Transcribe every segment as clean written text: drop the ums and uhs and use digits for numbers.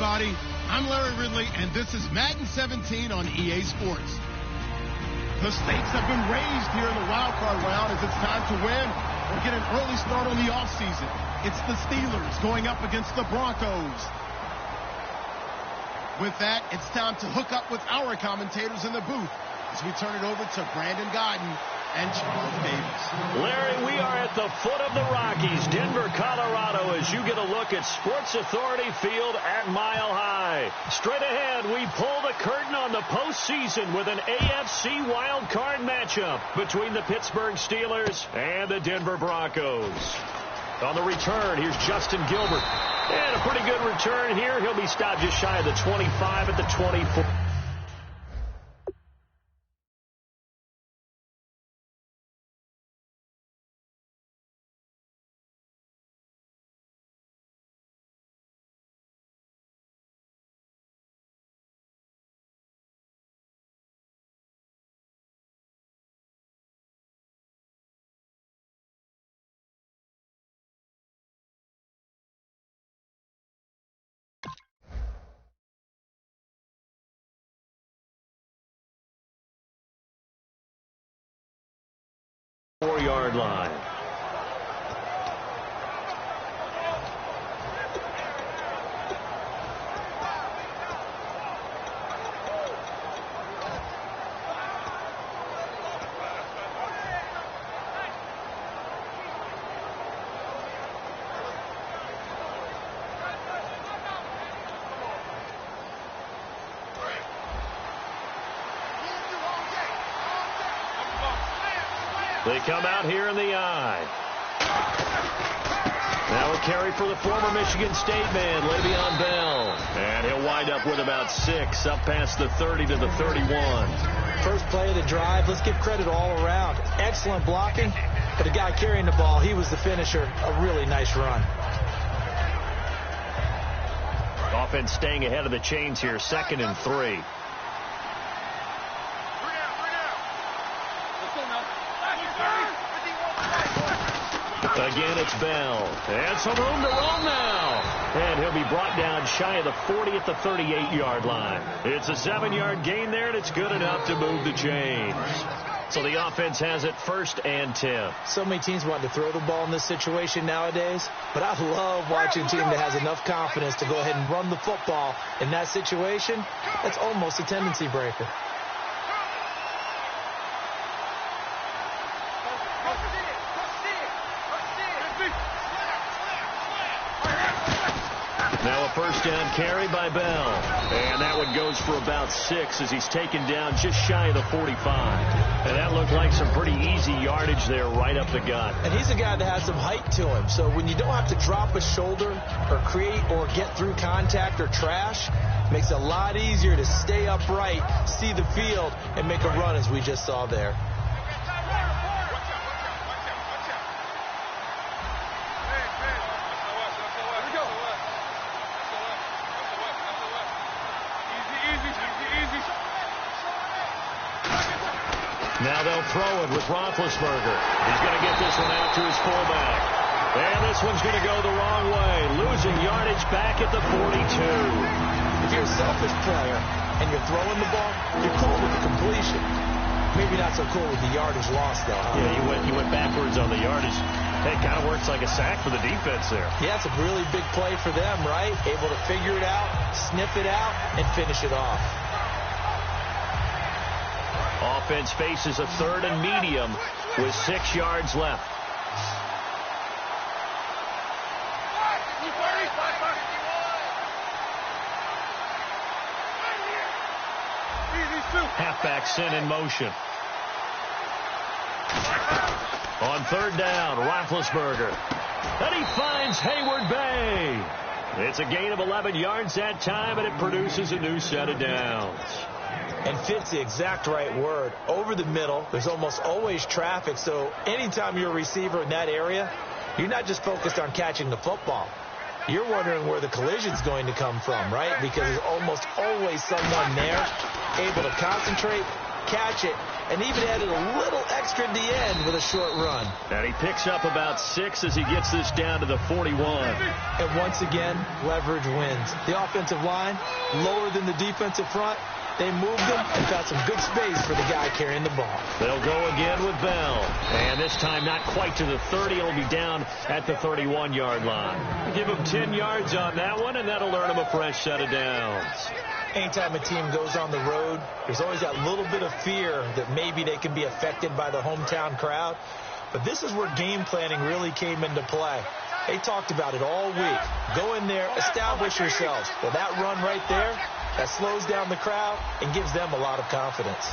everybody. I'm Larry Ridley, and this is Madden 17 on EA Sports. The stakes have been raised here in the wild card round as it's time to win or get an early start on the offseason. It's the Steelers going up against the Broncos. With that, it's time to hook up with our commentators in the booth as we turn it over to Brandon Godden and Charles Davis. Larry, we are at the foot of the Rockies, Denver, Colorado, as you get a look at Sports Authority Field at Mile High. Straight ahead, we pull the curtain on the postseason with an AFC wildcard matchup between the Pittsburgh Steelers and the Denver Broncos. On the return, here's Justin Gilbert. And a pretty good return here. He'll be stopped just shy of the 25 at the 24. Four-yard line. They come out here in the eye. Now a carry for the former Michigan State man, Le'Veon Bell. And he'll wind up with about 6, up past the 30 to the 31. First play of the drive, let's give credit all around. Excellent blocking, but the guy carrying the ball, he was the finisher. A really nice run. Offense staying ahead of the chains here, 2nd and 3. Again, it's Bell. And some room to roam now. And he'll be brought down shy of the 40 at the 38-yard line. It's a 7-yard gain there, and it's good enough to move the chains. So the offense has it 1st and 10. So many teams want to throw the ball in this situation nowadays, but I love watching a team that has enough confidence to go ahead and run the football in that situation. That's almost a tendency breaker. Now a first down carry by Bell. And that one goes for about 6 as he's taken down just shy of the 45. And that looked like some pretty easy yardage there right up the gut. And he's a guy that has some height to him. So when you don't have to drop a shoulder or create or get through contact or trash, makes it a lot easier to stay upright, see the field, and make a run as we just saw there. Now they'll throw it with Roethlisberger. He's going to get this one out to his fullback. And this one's going to go the wrong way, losing yardage back at the 42. If you're a selfish player and you're throwing the ball, you're cool with the completion. Maybe not so cool with the yardage lost, though. Huh? Yeah, you went backwards on the yardage. It kind of works like a sack for the defense there. Yeah, it's a really big play for them, right? Able to figure it out, sniff it out, and finish it off. Offense faces a 3rd and medium with 6 yards left. Halfback sent in motion. On 3rd down, Roethlisberger. And he finds Hayward Bay. It's a gain of 11 yards that time, and it produces a new set of downs. And fits the exact right word. Over the middle, there's almost always traffic, so anytime you're a receiver in that area, you're not just focused on catching the football. You're wondering where the collision's going to come from, right? Because there's almost always someone there able to concentrate, catch it, and even added a little extra at the end with a short run. And he picks up about 6 as he gets this down to the 41. And And once again, leverage wins. The offensive line, lower than the defensive front. They moved him and found some good space for the guy carrying the ball. They'll go again with Bell. And this time not quite to the 30. It'll be down at the 31-yard line. Give him 10 yards on that one, and that'll earn him a fresh set of downs. Anytime a team goes on the road, there's always that little bit of fear that maybe they can be affected by the hometown crowd. But this is where game planning really came into play. They talked about it all week. Go in there, establish yourselves. Well, that run right there, that slows down the crowd and gives them a lot of confidence.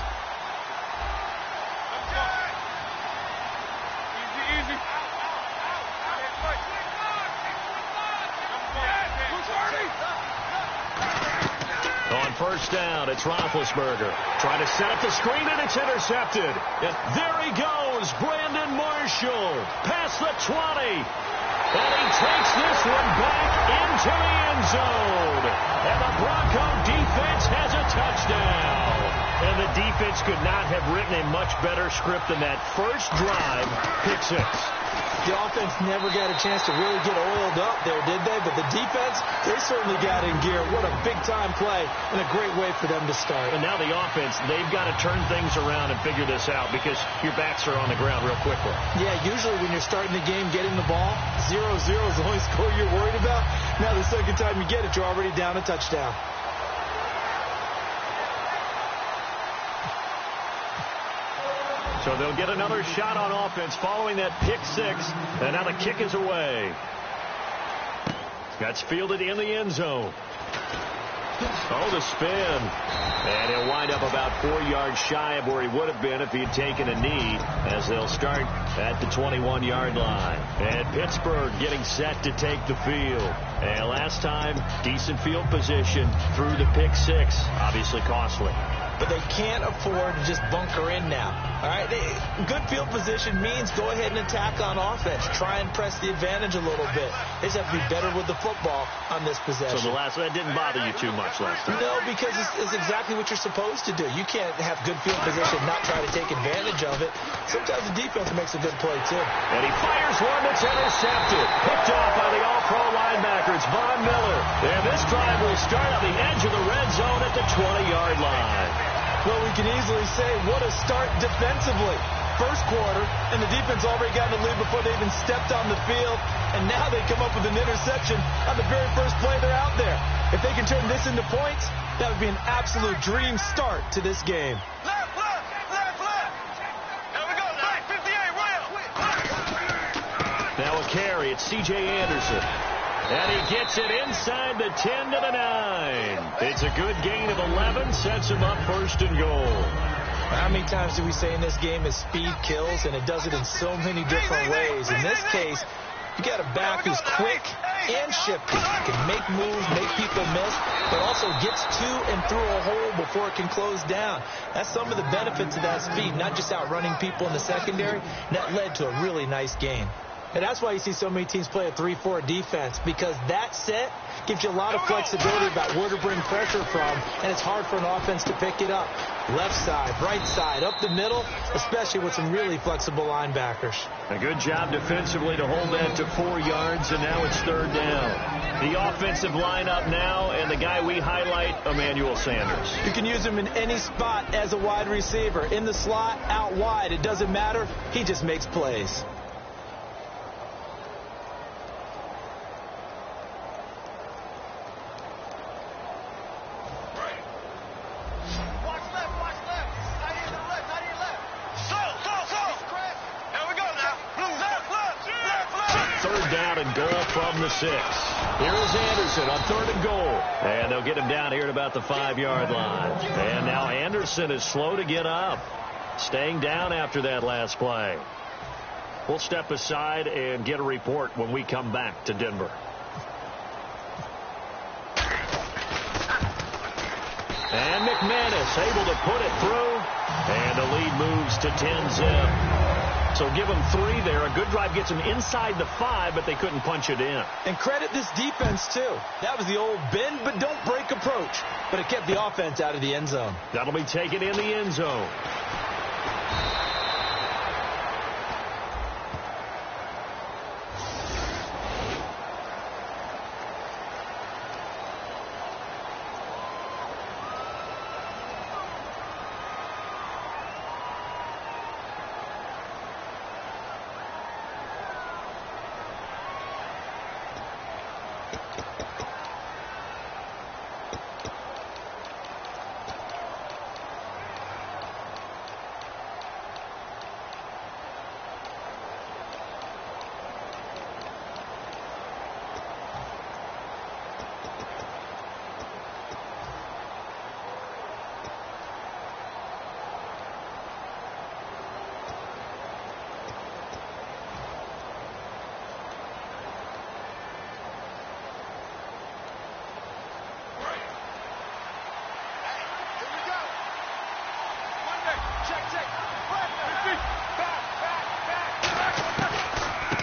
On first down, it's Roethlisberger. Trying to set up the screen, and it's intercepted. And there he goes, Brandon Marshall, past the 20. And he takes this one back into the end zone. And the Bronco defense has a touchdown. And the defense could not have written a much better script than that first drive, pick six. The offense never got a chance to really get oiled up there, did they? But the defense, they certainly got in gear. What a big-time play and a great way for them to start. And now the offense, they've got to turn things around and figure this out because your backs are on the ground real quickly. Yeah, usually when you're starting the game, getting the ball, 0-0 is the only score you're worried about. Now the second time you get it, you're already down a touchdown. So they'll get another shot on offense following that pick six. And now the kick is away. That's fielded in the end zone. Oh, the spin. And he'll wind up about 4 yards shy of where he would have been if he had taken a knee, as they'll start at the 21-yard line. And Pittsburgh getting set to take the field. And last time, decent field position through the pick six. Obviously costly. But they can't afford to just bunker in now. All right, good field position means go ahead and attack on offense. Try and press the advantage a little bit. They just have to be better with the football on this possession. So that didn't bother you too much last time? No, because it's exactly what you're supposed to do. You can't have good field position and not try to take advantage of it. Sometimes the defense makes a good play, too. And he fires one that's intercepted. Picked off by the all-pro linebacker. It's Von Miller. And this drive will start on the edge of the red zone at the 20-yard line. Well, we can easily say what a start defensively. First quarter, and the defense already got in the lead before they even stepped on the field. And now they come up with an interception on the very first play they're out there. If they can turn this into points, that would be an absolute dream start to this game. Left. There we go, right, 58, Will. Now a carry, it's C.J. Anderson. And he gets it inside the 10 to the 9. It's a good gain of 11, sets him up first and goal. How many times do we say in this game is speed kills, and it does it in so many different ways. In this case, you got a back who's quick and shifty. Can make moves, make people miss, but also gets to and through a hole before it can close down. That's some of the benefits of that speed, not just outrunning people in the secondary. That led to a really nice gain. And that's why you see so many teams play a 3-4 defense, because that set gives you a lot of flexibility about where to bring pressure from, and it's hard for an offense to pick it up. Left side, right side, up the middle, especially with some really flexible linebackers. A good job defensively to hold that to 4 yards, and now it's third down. The offensive lineup now, and the guy we highlight, Emmanuel Sanders. You can use him in any spot as a wide receiver. In the slot, out wide, it doesn't matter. He just makes plays. From the 6. Here's Anderson on third and goal. And they'll get him down here at about the 5-yard line. And now Anderson is slow to get up. Staying down after that last play. We'll step aside and get a report when we come back to Denver. And McManus able to put it through. And the lead moves to 10-zip. So give them 3 there. A good drive gets them inside the 5, but they couldn't punch it in. And credit this defense, too. That was the old bend but don't break approach. But it kept the offense out of the end zone. That'll be taken in the end zone.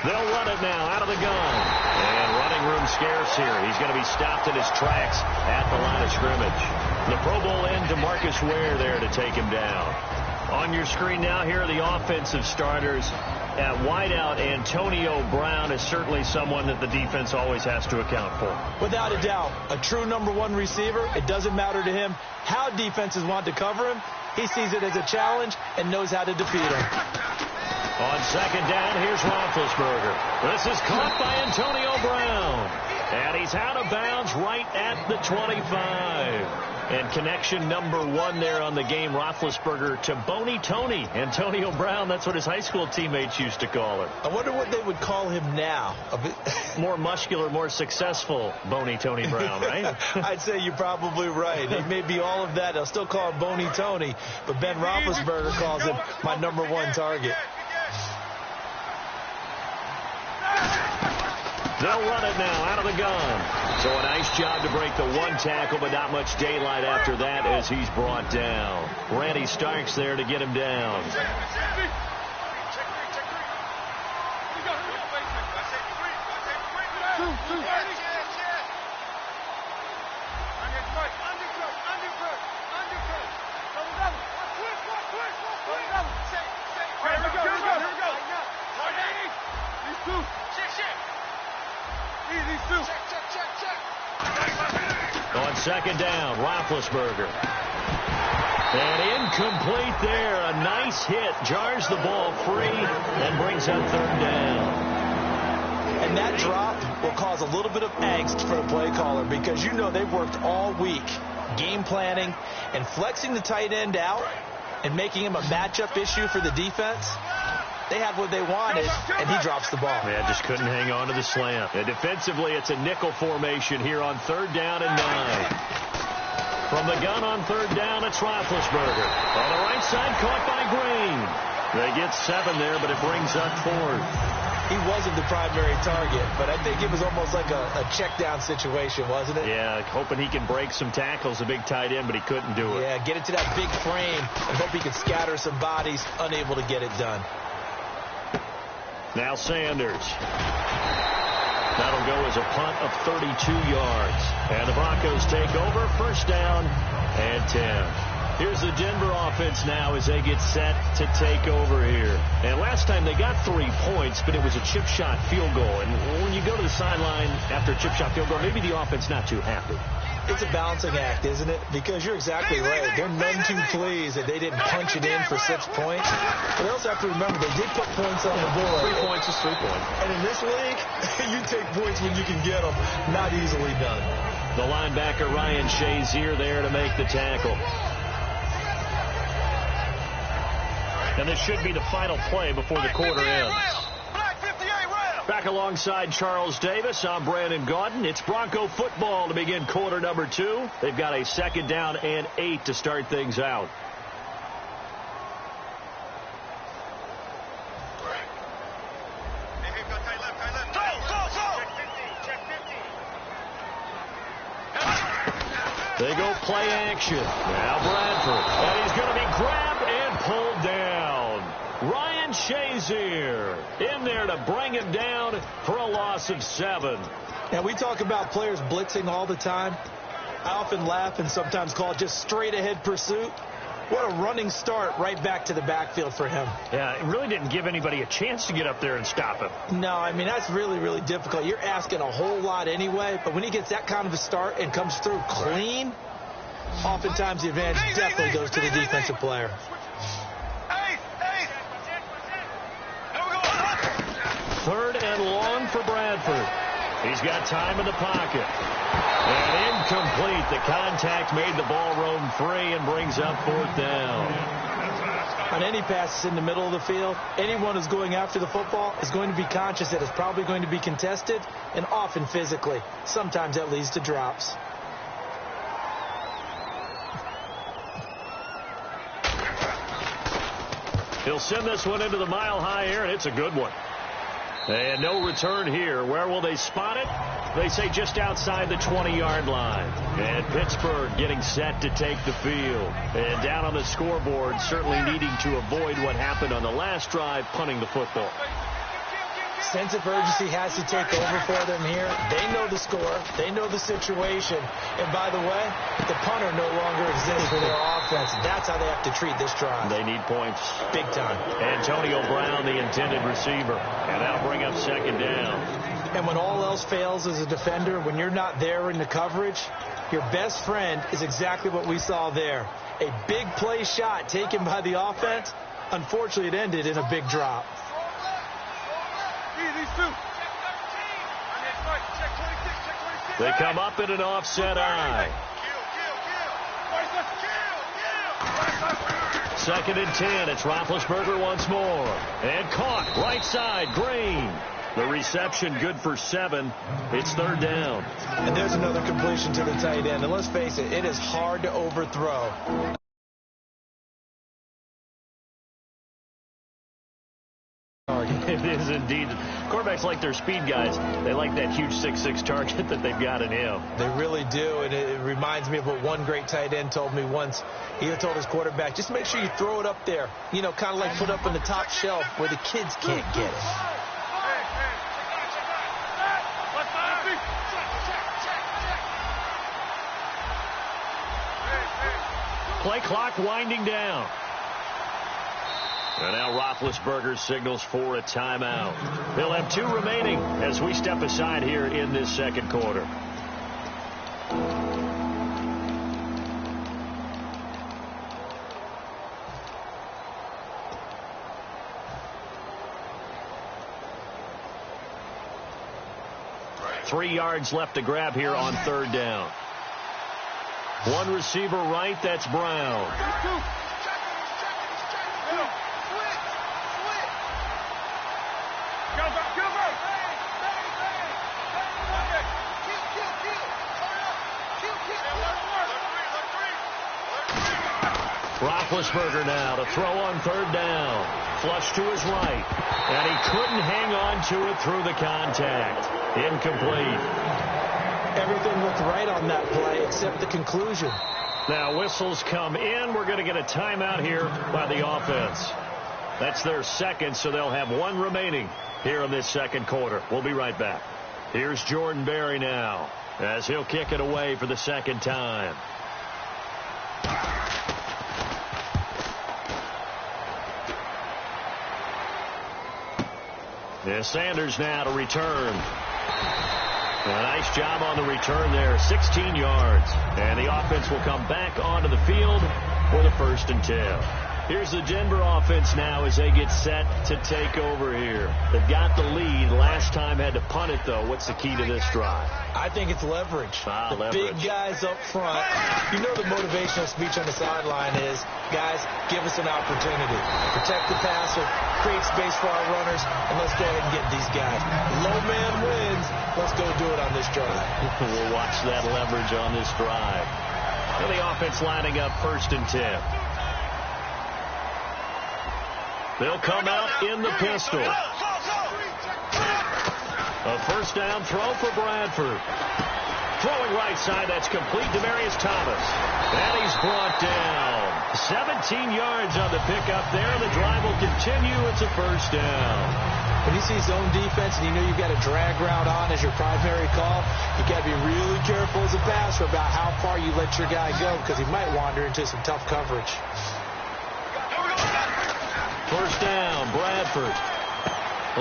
They'll run it now out of the gun. And running room scarce here. He's going to be stopped in his tracks at the line of scrimmage. The Pro Bowl end to Marcus Ware there to take him down. On your screen now, here are the offensive starters. At wideout, Antonio Brown is certainly someone that the defense always has to account for. Without a doubt, a true #1 receiver. It doesn't matter to him how defenses want to cover him. He sees it as a challenge and knows how to defeat him. On second down, here's Roethlisberger. This is caught by Antonio Brown. And he's out of bounds right at the 25. And connection #1 there on the game, Roethlisberger to Boney Tony. Antonio Brown, that's what his high school teammates used to call him. I wonder what they would call him now. More muscular, more successful Boney Tony Brown, right? I'd say you're probably right. He may be all of that. They'll still call him Boney Tony, but Ben Roethlisberger calls him my #1 target. They'll run it now out of the gun. So a nice job to break the one tackle, but not much daylight after that as he's brought down. Randy Starks there to get him down. On second down, Roethlisberger. And incomplete there. A nice hit. Jars the ball free and brings up third down. And that drop will cause a little bit of angst for the play caller because you know they've worked all week game planning and flexing the tight end out and making him a matchup issue for the defense. They had what they wanted, and he drops the ball. Yeah, just couldn't hang on to the slant. And defensively, it's a nickel formation here on third down and 9. From the gun on third down, it's Roethlisberger. On the right side, caught by Green. They get 7 there, but it brings up 4th. He wasn't the primary target, but I think it was almost like a check down situation, wasn't it? Yeah, hoping he can break some tackles, a big tight end, but he couldn't do it. Yeah, get it to that big frame and hope he can scatter some bodies, unable to get it done. Now Sanders. That'll go as a punt of 32 yards. And the Broncos take over, first down and 10. Here's the Denver offense now as they get set to take over here. And last time they got 3 points, but it was a chip shot field goal. And when you go to the sideline after a chip shot field goal, maybe the offense not too happy. It's a balancing act, isn't it? Because you're exactly right. They're none too pleased that they didn't punch it in for 6 points. But they also have to remember they did put points on the board. 3 points is 3 points. And in this league, you take points when you can get them. Not easily done. The linebacker Ryan Shazier there to make the tackle. And this should be the final play before the quarter ends. Back alongside Charles Davis, I'm Brandon Gaudin. It's Bronco football to begin quarter number 2. They've got a second down and 8 to start things out. They go play action. Now Bradford. And he's going to be grabbed and pulled down. Ryan Shazier in there to bring him down for a loss of 7. And we talk about players blitzing all the time. I often laugh and sometimes call it just straight ahead pursuit. What a running start right back to the backfield for him. Yeah, it really didn't give anybody a chance to get up there and stop him. No, I mean, that's really, really difficult. You're asking a whole lot anyway, but when he gets that kind of a start and comes through clean, oftentimes the advantage definitely goes to the defensive player. Third and long for Bradford. He's got time in the pocket. And incomplete. The contact made the ball roam free and brings up 4th down. On any passes in the middle of the field, anyone who's going after the football is going to be conscious that it's probably going to be contested, and often physically. Sometimes that leads to drops. He'll send this one into the mile-high air, and it's a good one. And no return here. Where will they spot it? They say just outside the 20-yard line. And Pittsburgh getting set to take the field. And down on the scoreboard, certainly needing to avoid what happened on the last drive, punting the football. Sense of urgency has to take over for them here. They know the score. They know the situation. And by the way, the punter no longer exists for their offense. That's how they have to treat this drive. They need points. Big time. Antonio Brown, the intended receiver. And that'll bring up 2nd down. And when all else fails as a defender, when you're not there in the coverage, your best friend is exactly what we saw there. A big play shot taken by the offense. Unfortunately, it ended in a big drop. They come up in an offset eye. 2nd and 10. It's Roethlisberger once more. And caught. Right side. Green. The reception good for 7. It's 3rd down. And there's another completion to the tight end. And let's face it, it is hard to overthrow. It is indeed. Quarterbacks like their speed guys. They like that huge 6'6" target that they've got in him. They really do, and it reminds me of what one great tight end told me once. He told his quarterback, just make sure you throw it up there, you know, kind of like put up on the top shelf where the kids can't get it. Play clock winding down. And now Roethlisberger signals for a timeout. He'll have 2 remaining as we step aside here in this 2nd quarter. Three yards left to grab here on 3rd down. One receiver right, that's Brown. Roethlisberger now to throw on 3rd down. Flush to his right. And he couldn't hang on to it through the contact. Incomplete. Everything looked right on that play except the conclusion. Now whistles come in. We're going to get a timeout here by the offense. That's their 2nd, so they'll have 1 remaining here in this 2nd quarter. We'll be right back. Here's Jordan Berry now as he'll kick it away for the 2nd time. Yeah, Sanders now to return. A nice job on the return there, 16 yards. And the offense will come back onto the field for the 1st and 10. Here's the Denver offense now as they get set to take over here. They've got the lead. Last time had to punt it, though. What's the key to this drive? I think it's leverage. The big guys up front. You know the motivational speech on the sideline is, guys, give us an opportunity. Protect the passer, create space for our runners, and let's go ahead and get these guys. Low man wins. Let's go do it on this drive. We'll watch that leverage on this drive. And the offense lining up 1st and 10. They'll come out in the pistol. A 1st down throw for Bradford. Throwing right side, that's complete to Demarius Thomas. And he's brought down. 17 yards on the pickup there. The drive will continue. It's a 1st down. When you see zone defense and you know you've got a drag route on as your primary call, you got to be really careful as a passer about how far you let your guy go because he might wander into some tough coverage. 1st down, Bradford.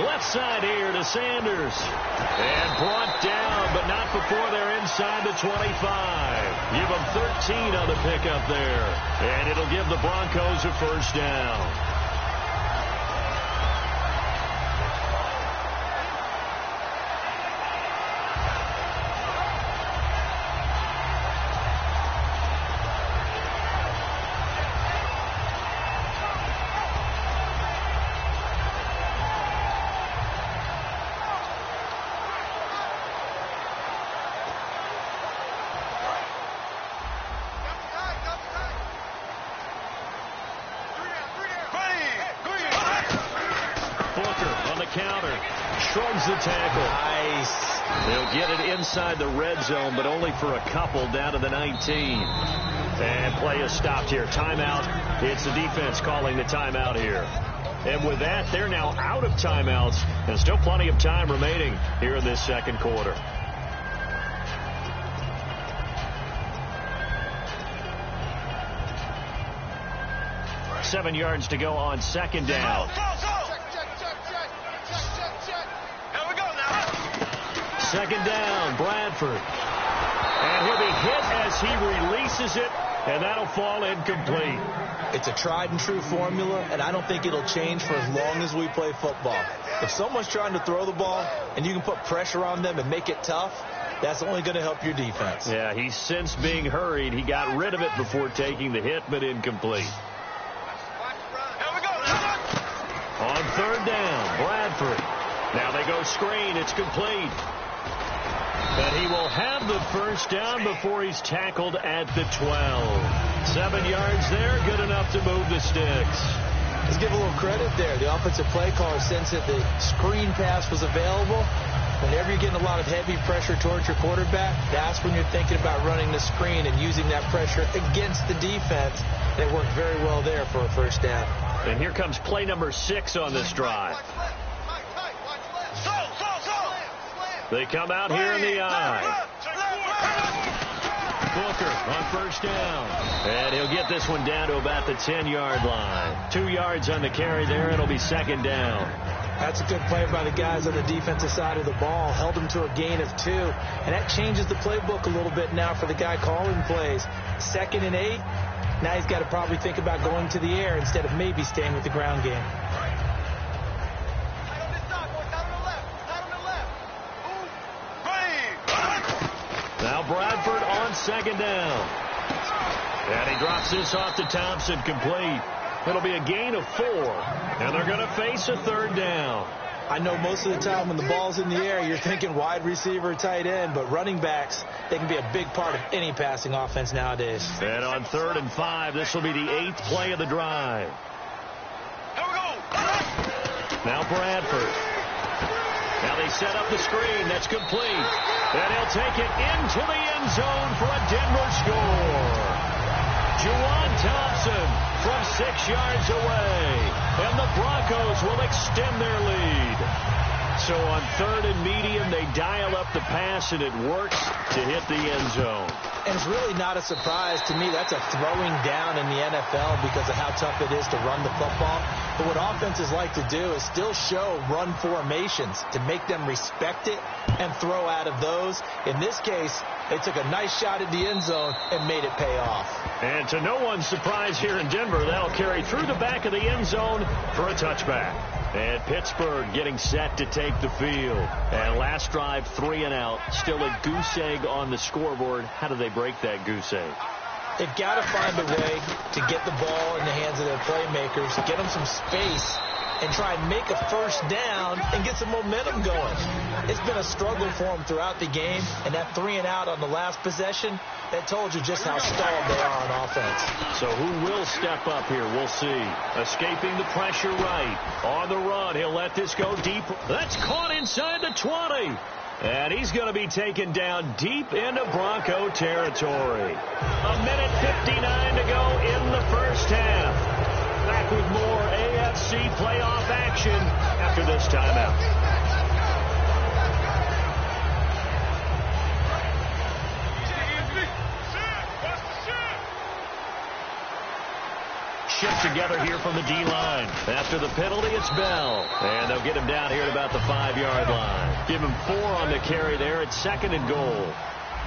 Left side here to Sanders. And brought down, but not before they're inside the 25. Give them 13 on the pickup there. And it'll give the Broncos a 1st down. counter. Shrugs the tackle. Nice. They'll get it inside the red zone, but only for a couple down to the 19. And play is stopped here. Timeout. It's the defense calling the timeout here. And with that, they're now out of timeouts, and still plenty of time remaining here in this second quarter. Seven yards to go on second down. Here we go now. Second down, Bradford. And he'll be hit as he releases it, and that'll fall incomplete. It's a tried and true formula, and I don't think it'll change for as long as we play football. If someone's trying to throw the ball and you can put pressure on them and make it tough, that's only going to help your defense. Yeah, he's since being hurried. He got rid of it before taking the hit, but incomplete. Here we go now. On third down, Bradford. Now they go screen. It's complete. But he will have the first down before he's tackled at the 12. 7 yards there, good enough to move the sticks. Let's give a little credit there. The offensive play caller, since that the screen pass was available, whenever you're getting a lot of heavy pressure towards your quarterback, that's when you're thinking about running the screen and using that pressure against the defense. They worked very well there for a first down. And here comes play number 6 on this drive. They come out here in the eye. Booker on first down. And he'll get this one down to about the 10-yard line. 2 yards on the carry there. It'll be second down. That's a good play by the guys on the defensive side of the ball. Held them to a gain of 2. And that changes the playbook a little bit now for the guy calling plays. 2nd and 8. Now he's got to probably think about going to the air instead of maybe staying with the ground game. Now Bradford on second down. And he drops this off to Thompson, complete. It'll be a gain of 4. And they're going to face a third down. I know most of the time when the ball's in the air, you're thinking wide receiver, tight end, but running backs, they can be a big part of any passing offense nowadays. And on 3rd and 5, this will be the 8th play of the drive. Here we go. Now Bradford. Now they set up the screen. That's complete. And he'll take it into the end zone for a Denver score. Juwan Thompson from 6 yards away. And the Broncos will extend their lead. So on 3rd and medium, they dial up the pass, and it works to hit the end zone. And it's really not a surprise to me. That's a throwing down in the NFL because of how tough it is to run the football. But what offenses like to do is still show run formations to make them respect it and throw out of those. In this case, they took a nice shot at the end zone and made it pay off. And to no one's surprise here in Denver, that'll carry through the back of the end zone for a touchback. And Pittsburgh getting set to take the field. And last drive, 3 and out. Still a goose egg on the scoreboard. How do they break that goose egg? They've got to find a way to get the ball in the hands of their playmakers, get them some space, and try and make a first down and get some momentum going. It's been a struggle for them throughout the game, and that 3 and out on the last possession, that told you just how stalled they are on offense. So who will step up here? We'll see. Escaping the pressure right. On the run, he'll let this go deep. That's caught inside the 20. And he's going to be taken down deep into Bronco territory. 1:59 to go in the first half. Back with more AFC playoff action after this timeout. Shift together here from the D-line. After the penalty, it's Bell. And they'll get him down here at about the 5-yard line. Give him 4 on the carry there. It's 2nd and goal.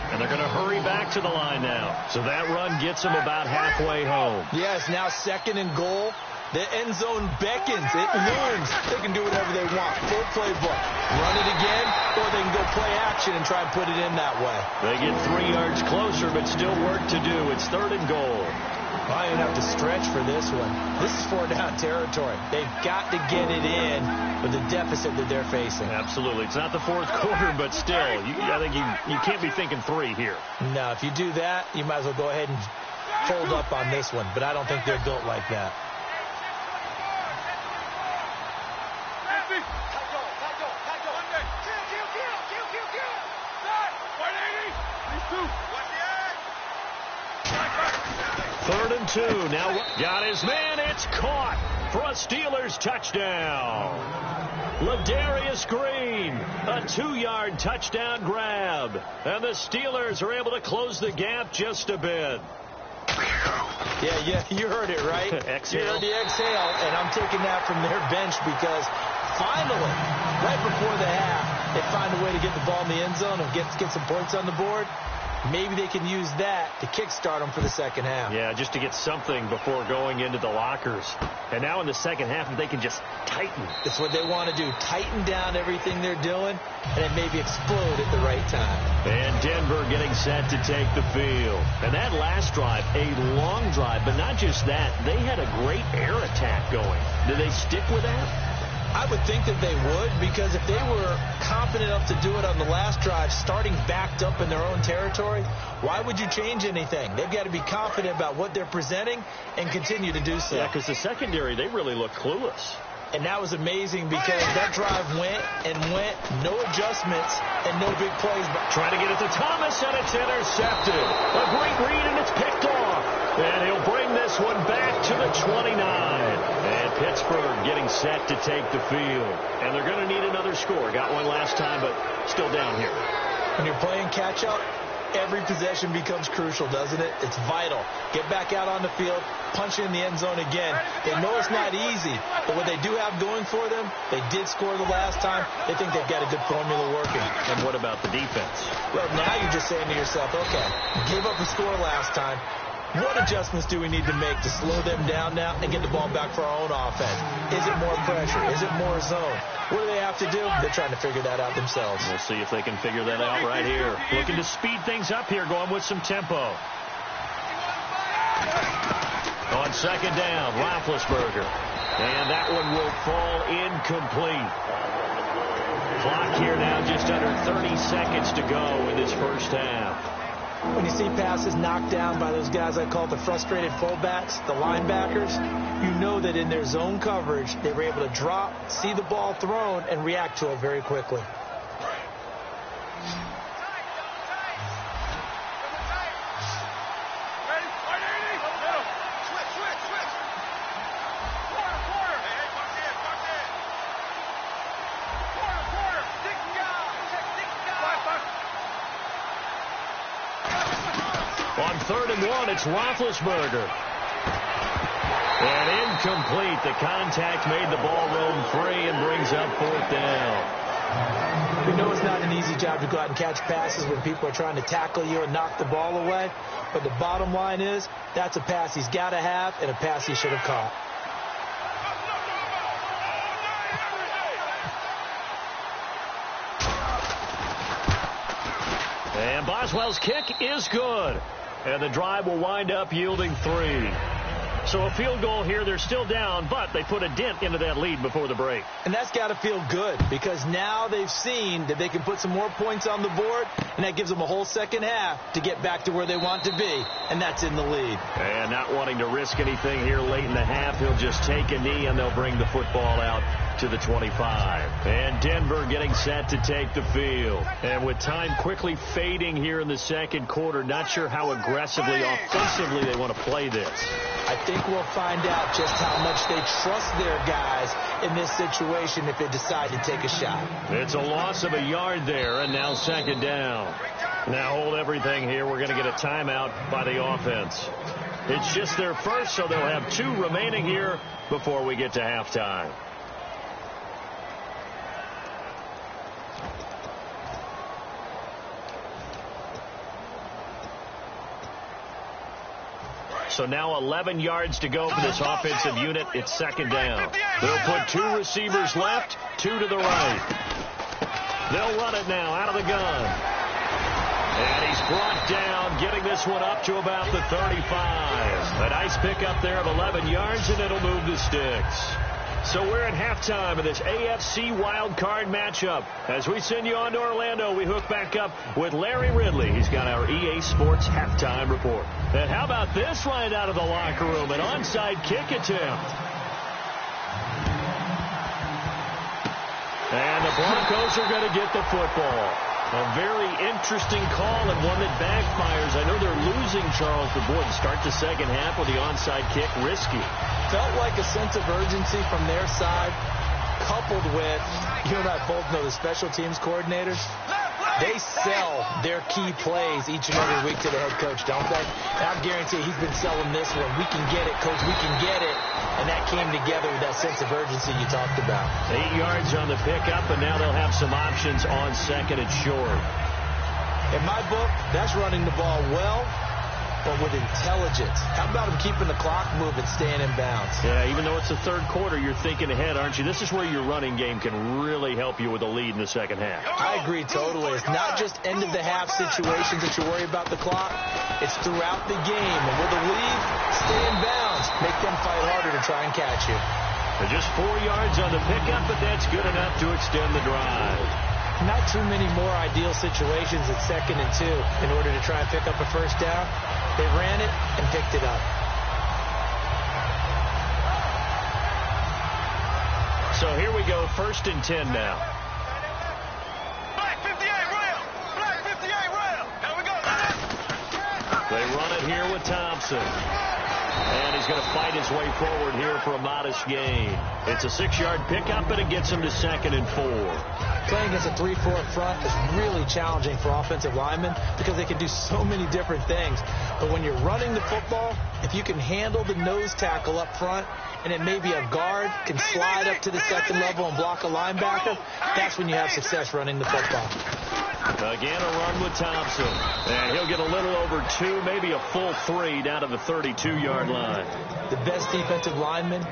And they're going to hurry back to the line now. So that run gets them about halfway home. Yes, now 2nd and goal. The end zone beckons. It looms. They can do whatever they want. Full playbook. Run it again, or they can go play action and try and put it in that way. They get 3 yards closer, but still work to do. It's 3rd and goal. I don't have to stretch for this one. This is 4-down territory. They've got to get it in with the deficit that they're facing. Absolutely. It's not the 4th quarter, but still, I think you can't be thinking 3 here. No, if you do that, you might as well go ahead and fold up on this one. But I don't think they're built like that. 3rd and 2. Now got his man. It's caught for a Steelers touchdown. Ladarius Green, a 2-yard touchdown grab. And the Steelers are able to close the gap just a bit. Yeah, you heard it, right? Exhale. You heard the exhale, and I'm taking that from their bench because finally, right before the half, they find a way to get the ball in the end zone and get some points on the board. Maybe they can use that to kickstart them for the second half. Yeah, just to get something before going into the lockers. And now in the second half, they can just tighten. That's what they want to do. Tighten down everything they're doing, and then maybe explode at the right time. And Denver getting set to take the field. And that last drive, a long drive, but not just that. They had a great air attack going. Do they stick with that? I would think that they would, because if they were confident enough to do it on the last drive, starting backed up in their own territory, why would you change anything? They've got to be confident about what they're presenting and continue to do so. Yeah, because the secondary, they really look clueless. And that was amazing because that drive went and went, no adjustments and no big plays. But trying to get it to Thomas, and it's intercepted. A great read, and it's picked off. And he'll bring this one back to the 29. And Pittsburgh getting set to take the field. And they're going to need another score. Got one last time, but still down here. When you're playing catch-up, every possession becomes crucial, doesn't it? It's vital. Get back out on the field, punch in the end zone again. They know it's not easy, but what they do have going for them, they did score the last time. They think they've got a good formula working. And what about the defense? Well, now you're just saying to yourself, okay, gave up a score last time. What adjustments do we need to make to slow them down now and get the ball back for our own offense? Is it more pressure? Is it more zone? What do they have to do? They're trying to figure that out themselves. We'll see if they can figure that out right here. Looking to speed things up here, going with some tempo. On second down, Roethlisberger. And that one will fall incomplete. Clock here now just under 30 seconds to go in this first half. When you see passes knocked down by those guys I call the frustrated fullbacks, the linebackers, you know that in their zone coverage, they were able to drop, see the ball thrown, and react to it very quickly. On 3rd and 1, it's Roethlisberger. And incomplete. The contact made the ball roam free and brings up 4th down. We know it's not an easy job to go out and catch passes when people are trying to tackle you and knock the ball away. But the bottom line is, that's a pass he's got to have and a pass he should have caught. And Boswell's kick is good. And the drive will wind up yielding 3. So a field goal here. They're still down, but they put a dent into that lead before the break. And that's got to feel good because now they've seen that they can put some more points on the board, and that gives them a whole second half to get back to where they want to be, and that's in the lead. And not wanting to risk anything here late in the half, he'll just take a knee, and they'll bring the football out to the 25. And Denver getting set to take the field. And with time quickly fading here in the second quarter, not sure how aggressively, offensively they want to play this. I think we'll find out just how much they trust their guys in this situation if they decide to take a shot. It's a loss of a yard there, and now second down. Now hold everything here. We're going to get a timeout by the offense. It's just their first, so they'll have 2 remaining here before we get to halftime. So now 11 yards to go for this offensive unit. It's second down. They'll put 2 receivers left, 2 to the right. They'll run it now out of the gun. And he's brought down, getting this one up to about the 35. A nice pickup there of 11 yards, and it'll move the sticks. So we're at halftime of this AFC wildcard matchup. As we send you on to Orlando, we hook back up with Larry Ridley. He's got our EA Sports halftime report. And how about this right out of the locker room? An onside kick attempt. And the Broncos are going to get the football. A very interesting call and one that backfires. I know they're losing Charles DeBoer to start the second half with the onside kick. Risky. Felt like a sense of urgency from their side, coupled with, you and I both know the special teams coordinators. They sell their key plays each and every week to the head coach, don't they? And I guarantee he's been selling this one. We can get it, coach. We can get it. And that came together with that sense of urgency you talked about. 8 yards on the pickup, and now they'll have some options on second and short. In my book, that's running the ball well, but with intelligence. How about him keeping the clock moving, staying in bounds? Yeah, even though it's the third quarter, you're thinking ahead, aren't you? This is where your running game can really help you with a lead in the second half. I agree totally. It's not just end-of-the-half situations that you worry about the clock. It's throughout the game. And with a lead, stay in bounds. Make them fight harder to try and catch you. Just 4 yards on the pickup, but that's good enough to extend the drive. Not too many more ideal situations at 2nd and 2 in order to try and pick up a first down. They ran it and picked it up. So here we go, 1st and 10 now. Black 58 rail. Black 58 rail. Here we go. They run it here with Thompson. And he's going to fight his way forward here for a modest gain. It's a 6-yard pickup, and it gets him to 2nd and 4. Playing against a 3-4 front is really challenging for offensive linemen because they can do so many different things. But when you're running the football, if you can handle the nose tackle up front, and then maybe a guard can slide up to the second level and block a linebacker, that's when you have success running the football. Again, a run with Thompson. And he'll get a little over 2, maybe a full 3 down to the 32-yard line. The best defensive linemen,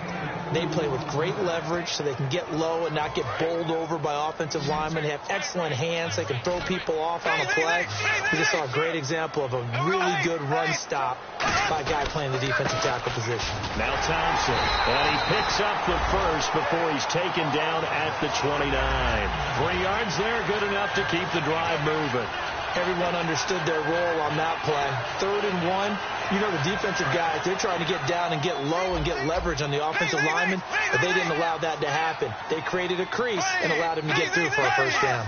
they play with great leverage so they can get low and not get bowled over by offensive linemen. They have excellent hands. They can throw people off on a play. We just saw a great example of a really good run stop by a guy playing the defensive tackle position. Now Thompson, and he picks up the first before he's taken down at the 29. 3 yards there, good enough to keep the drive moving. Everyone understood their role on that play. 3rd and 1. You know the defensive guys, they're trying to get down and get low and get leverage on the offensive lineman, but they didn't allow that to happen. They created a crease and allowed him to get through for a first down.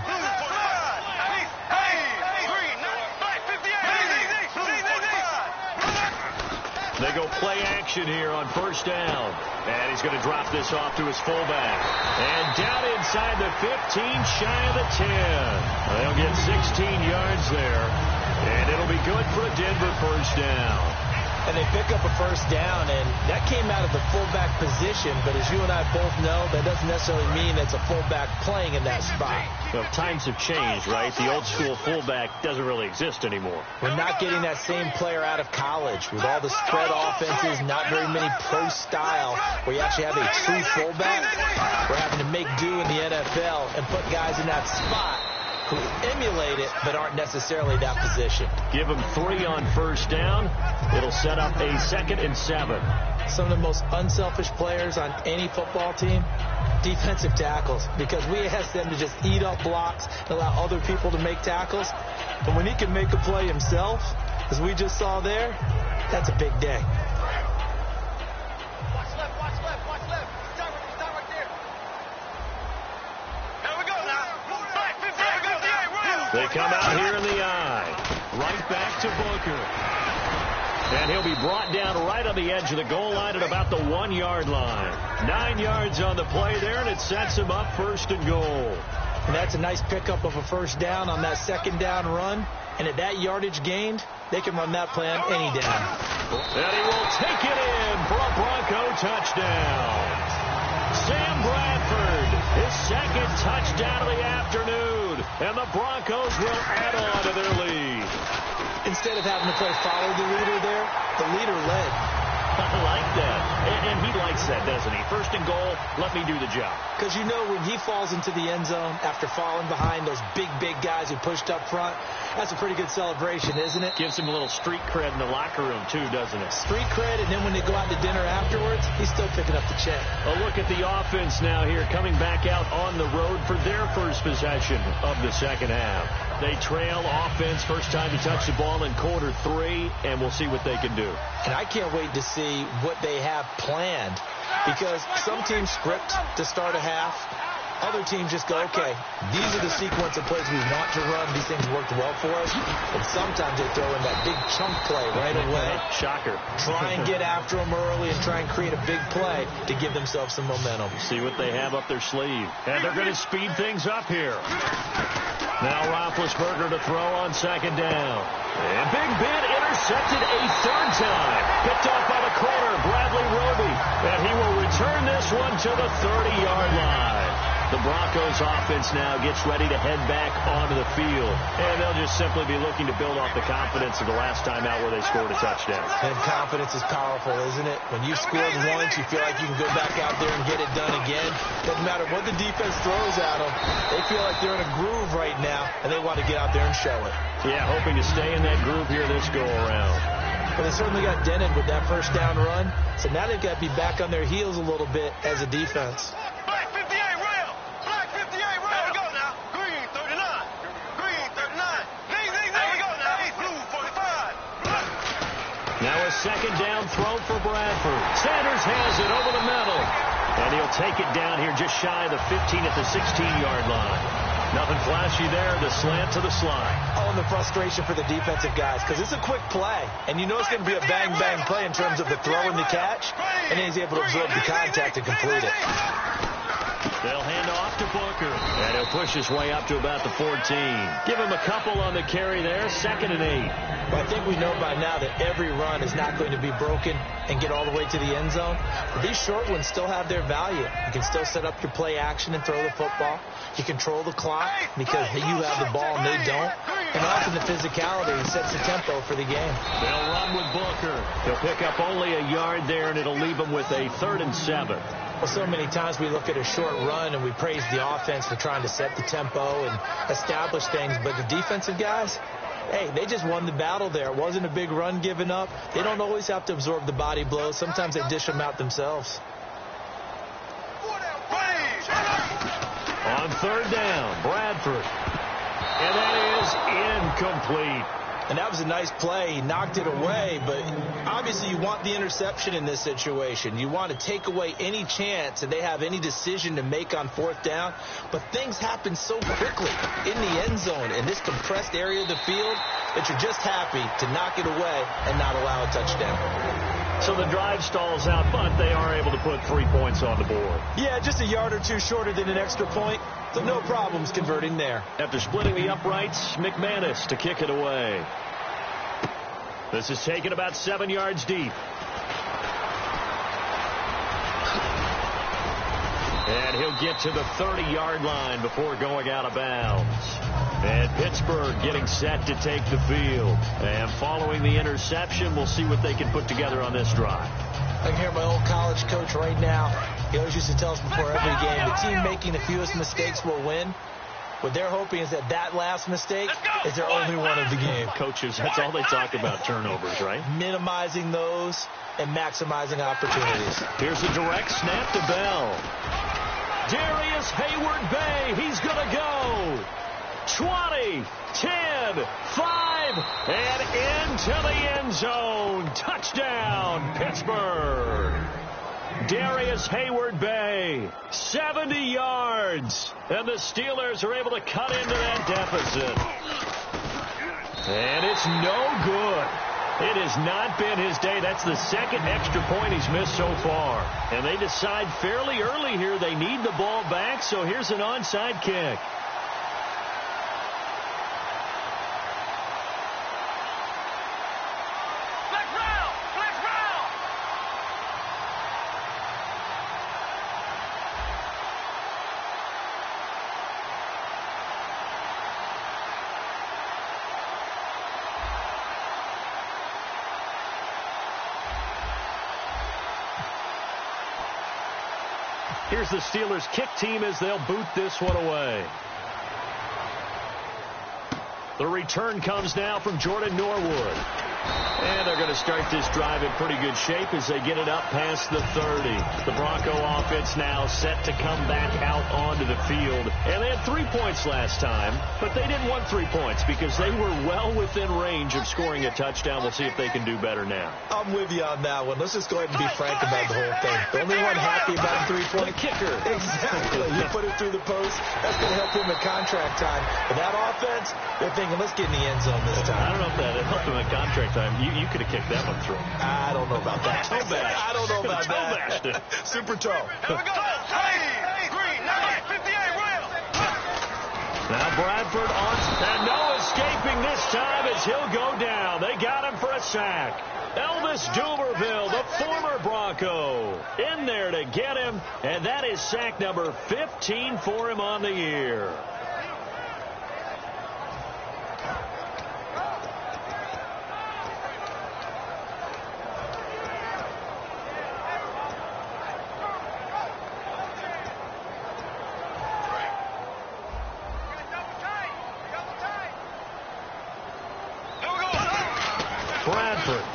They go play action here on 1st down. And he's going to drop this off to his fullback. And down inside the 15, shy of the 10. They'll get 16 yards there. And it'll be good for a Denver first down. And they pick up a first down, and that came out of the fullback position. But as you and I both know, that doesn't necessarily mean it's a fullback playing in that spot. Well, times have changed, right? The old school fullback doesn't really exist anymore. We're not getting that same player out of college with all the spread offenses, not very many pro style, where you actually have a true fullback. We're having to make do in the NFL and put guys in that spot who emulate it but aren't necessarily that position. Give them 3 on 1st down. It'll set up a 2nd and 7. Some of the most unselfish players on any football team, defensive tackles, because we ask them to just eat up blocks and allow other people to make tackles. But when he can make a play himself, as we just saw there, that's a big day. Watch left, watch left, watch left. Stop right there. Here we go now. Black 58 rail. They come out here in the eye. Right back to Booker. And he'll be brought down right on the edge of the goal line at about the 1-yard line. 9 yards on the play there, and it sets him up 1st and goal. And that's a nice pickup of a first down on that 2nd down run. And at that yardage gained, they can run that play on any down. And he will take it in for a Bronco touchdown. Sam Bradford, his 2nd touchdown of the afternoon. And the Broncos will add on to their lead. Instead of having to play follow the leader there, the leader led. I like that. And he likes that, doesn't he? 1st and goal, let me do the job. Because you know when he falls into the end zone after falling behind those big guys who pushed up front, that's a pretty good celebration, isn't it? Gives him a little street cred in the locker room, too, doesn't it? Street cred, and then when they go out to dinner afterwards, he's still picking up the check. A look at the offense now here, coming back out on the road for their first possession of the second half. They trail offense, first time to touch the ball in quarter 3, and we'll see what they can do. And I can't wait to see what they have planned, because some teams script to start a half, Other teams just go, okay, these are the sequence of plays we want to run. These things worked well for us. And sometimes they throw in that big chunk play right away. Shocker. Try and get after them early and try and create a big play to give themselves some momentum. See what they have up their sleeve. And they're going to speed things up here. Now Roethlisberger to throw on second down. And Big Ben intercepted a third time. Picked off by the corner, Bradley Roby. And he will return this one to the 30-yard line. The Broncos offense now gets ready to head back onto the field. And they'll just simply be looking to build off the confidence of the last time out where they scored a touchdown. And confidence is powerful, isn't it? When you've scored once, you feel like you can go back out there and get it done again. Doesn't matter what the defense throws at them. They feel like they're in a groove right now, and they want to get out there and show it. Yeah, hoping to stay in that groove here this go-around. But they certainly got dented with that first down run. So now they've got to be back on their heels a little bit as a defense. Black 58 rail. Black 58 rail. There we go now. Green 39. Green 39. There we go now. Blue 45. Now a second down throw for Bradford. Sanders has it over the middle. And he'll take it down here just shy of the 15 at the 16-yard line. Nothing flashy there. The slant to the slide. Oh, and the frustration for the defensive guys because it's a quick play. And you know it's going to be a bang-bang play in terms of the throw and the catch. And then he's able to absorb the contact and complete it. They'll hand off to Booker. And he'll push his way up to about the 14. Give him a couple on the carry there. 2nd and 8. But I think we know by now that every run is not going to be broken and get all the way to the end zone. But these short ones still have their value. You can still set up your play action and throw the football. You control the clock because you have the ball and they don't. And often the physicality sets the tempo for the game. They'll run with Booker. He'll pick up only a yard there, and it'll leave him with a 3rd and 7. Well, so many times we look at a short run and we praise the offense for trying to set the tempo and establish things. But the defensive guys, hey, they just won the battle there. It wasn't a big run given up. They don't always have to absorb the body blows. Sometimes they dish them out themselves. On 3rd down, Bradford. And that is incomplete. And that was a nice play. He knocked it away, but obviously you want the interception in this situation. You want to take away any chance that they have any decision to make on 4th down. But things happen so quickly in the end zone in this compressed area of the field that you're just happy to knock it away and not allow a touchdown. So the drive stalls out, but they are able to put 3 points on the board. Yeah, just a yard or two shorter than an extra point. So no problems converting there. After splitting the uprights, McManus to kick it away. This is taken about 7 yards deep. And he'll get to the 30-yard line before going out of bounds. And Pittsburgh getting set to take the field. And following the interception, we'll see what they can put together on this drive. I can hear my old college coach right now. He always used to tell us before every game, the team making the fewest mistakes will win. What they're hoping is that last mistake is their only one of the game. Coaches, that's all they talk about, turnovers, right? Minimizing those and maximizing opportunities. Here's a direct snap to Bell. Darius Hayward-Bay, he's going to go. 20, 10, 5, and into the end zone. Touchdown, Pittsburgh. Darius Hayward-Bay, 70 yards. And the Steelers are able to cut into that deficit. And it's no good. It has not been his day. That's the 2nd extra point he's missed so far. And they decide fairly early here they need the ball back, so here's an onside kick. Here's the Steelers kick team as they'll boot this one away. The return comes now from Jordan Norwood. And they're going to start this drive in pretty good shape as they get it up past the 30. The Bronco offense now set to come back out onto the field. And they had 3 points last time, but they didn't want 3 points because they were well within range of scoring a touchdown. We'll see if they can do better now. I'm with you on that one. Let's just go ahead and be frank about the whole thing. The only one happy about a 3-point kicker. Exactly. You put it through the post. That's going to help him at contract time. But that offense, they're thinking, let's get in the end zone this time. I don't know if that helped him at contract time. You could have kicked that one through. I don't know about that. I don't know about that. Super toe. Here we go. Hey, Green, 58 real. Now Bradford on, and no escaping this time as he'll go down. They got him for a sack. Elvis Dumerville, the former Bronco, in there to get him, and that is sack number 15 for him on the year. Bradford.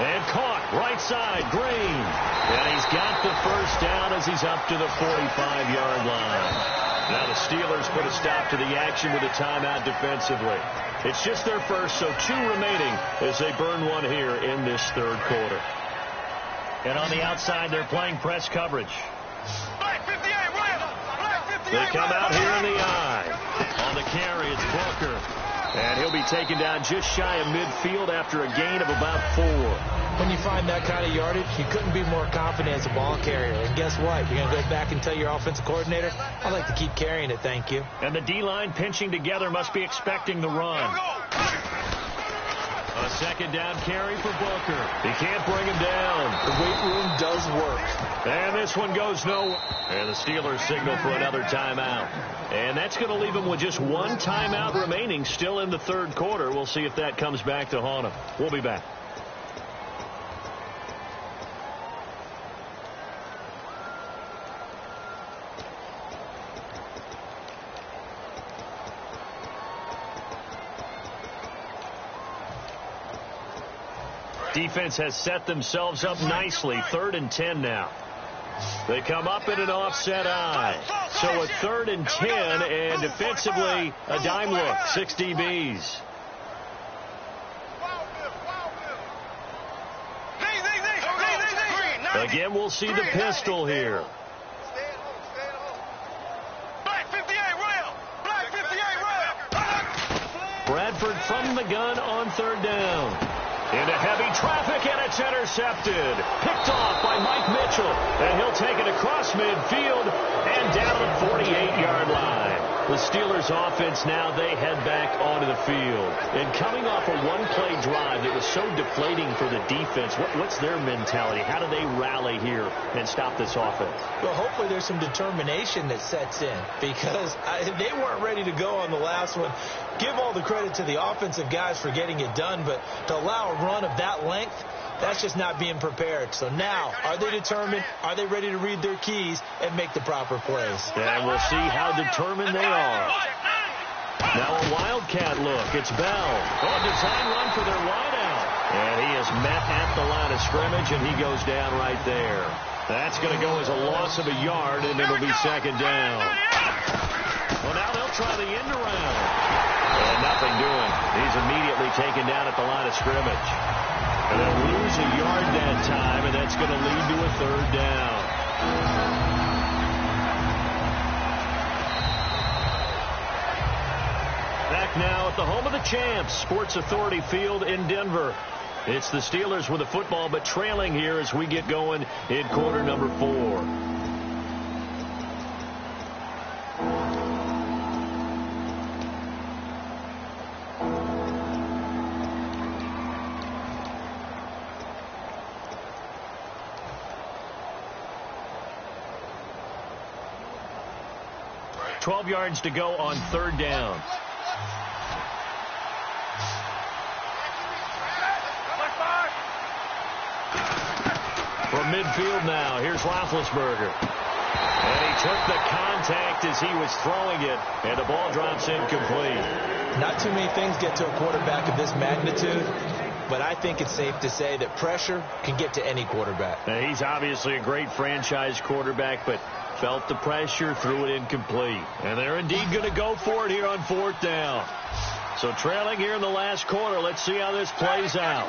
And caught right side, Green. And he's got the first down as he's up to the 45-yard line. Now the Steelers put a stop to the action with a timeout defensively. It's just their first, so 2 remaining as they burn one here in this third quarter. And on the outside, they're playing press coverage. They come out here in the eye. On the carry, it's Booker. And he'll be taken down just shy of midfield after a gain of about 4. When you find that kind of yardage, you couldn't be more confident as a ball carrier. And guess what? You're going to go back and tell your offensive coordinator, I'd like to keep carrying it, thank you. And the D-line pinching together must be expecting the run. A second down carry for Booker. He can't bring him down. The weight room does work. And this one goes nowhere. And the Steelers signal for another timeout. And that's going to leave them with just 1 timeout remaining still in the third quarter. We'll see if that comes back to haunt them. We'll be back. Defense has set themselves up nicely. 3rd and 10 now. They come up in an offset eye. So a 3rd and 10, and defensively a dime look. 6 DBs. Again, we'll see the pistol here. Bradford from the gun on 3rd down. Into heavy traffic, and it's intercepted. Picked off by Mike Mitchell. And he'll take it across midfield and down the 48-yard line. The Steelers offense now, they head back onto the field. And coming off a one-play drive that was so deflating for the defense, what's their mentality? How do they rally here and stop this offense? Well, hopefully there's some determination that sets in because they weren't ready to go on the last one. Give all the credit to the offensive guys for getting it done, but to allow a run of that length, that's just not being prepared. So now, are they determined? Are they ready to read their keys and make the proper plays? And we'll see how determined they are. Now a wildcat look. It's Bell. Oh, design run for their wideout. And he is met at the line of scrimmage, and he goes down right there. That's going to go as a loss of a yard, and it'll be 2nd down. Well, now they'll try the end around. And nothing doing. He's immediately taken down at the line of scrimmage. And they'll lose a yard that time, and that's going to lead to a 3rd down. Back now at the home of the champs, Sports Authority Field in Denver. It's the Steelers with the football, but trailing here as we get going in quarter number 4. $12 yards to go on 3rd down. From midfield now, here's Roethlisberger. And he took the contact as he was throwing it, and the ball drops incomplete. Not too many things get to a quarterback of this magnitude, but I think it's safe to say that pressure can get to any quarterback. Now, he's obviously a great franchise quarterback, but felt the pressure, threw it incomplete. And they're indeed going to go for it here on 4th down. So trailing here in the last quarter. Let's see how this plays out.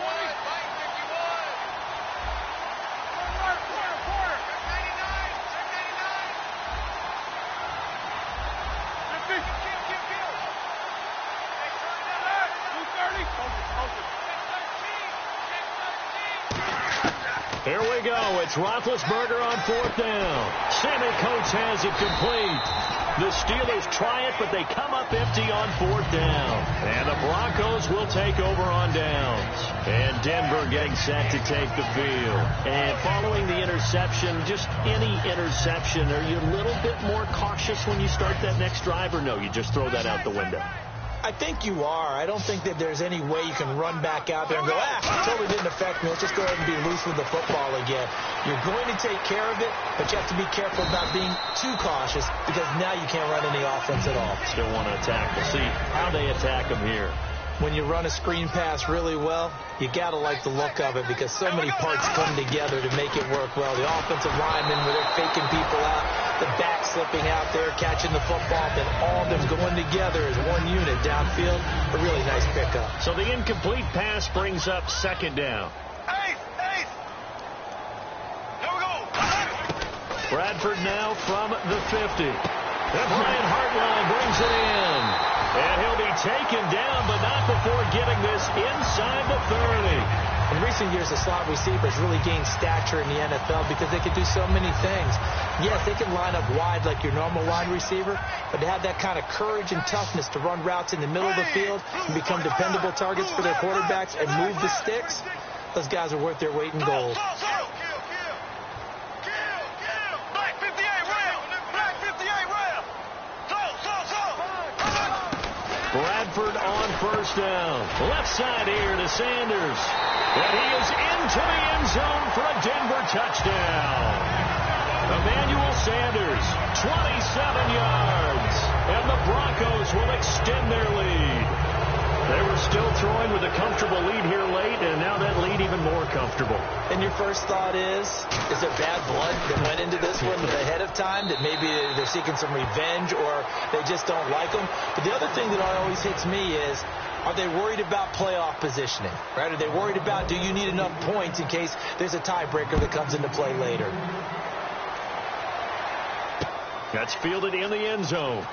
Here we go. It's Roethlisberger on 4th down. Sammy Coates has it complete. The Steelers try it, but they come up empty on 4th down. And the Broncos will take over on downs. And Denver getting set to take the field. And following the interception, just any interception, are you a little bit more cautious when you start that next drive, or no, you just throw that out the window? I think you are. I don't think that there's any way you can run back out there and go, it totally didn't affect me. Let's just go ahead and be loose with the football again. You're going to take care of it, but you have to be careful about being too cautious because now you can't run any offense at all. Still want to attack. We'll see how they attack them here. When you run a screen pass really well, you got to like the look of it because so many parts come together to make it work well. The offensive linemen, where they're faking people out, the back slipping out there, catching the football, then all of them going together as one unit downfield. A really nice pickup. So the incomplete pass brings up 2nd down. Ace! Here we go! Bradford now from the 50. And Brian Hartline brings it in. And he'll be taken down, but not before getting this inside the 30. In recent years, the slot receivers really gained stature in the NFL because they can do so many things. Yes, they can line up wide like your normal wide receiver, but to have that kind of courage and toughness to run routes in the middle of the field and become dependable targets for their quarterbacks and move the sticks, those guys are worth their weight in gold. Black 58 round! Black 58 round! Bradford on 1st down. Left side here to Sanders. And he is into the end zone for a Denver touchdown. Emmanuel Sanders, 27 yards. And the Broncos will extend their lead. They were still throwing with a comfortable lead here late, and now that lead even more comfortable. And your first thought is there bad blood that went into this one ahead of time, that maybe they're seeking some revenge or they just don't like them? But the other thing that always hits me is, are they worried about playoff positioning? Right? Are they worried about, do you need enough points in case there's a tiebreaker that comes into play later? That's fielded in the end zone.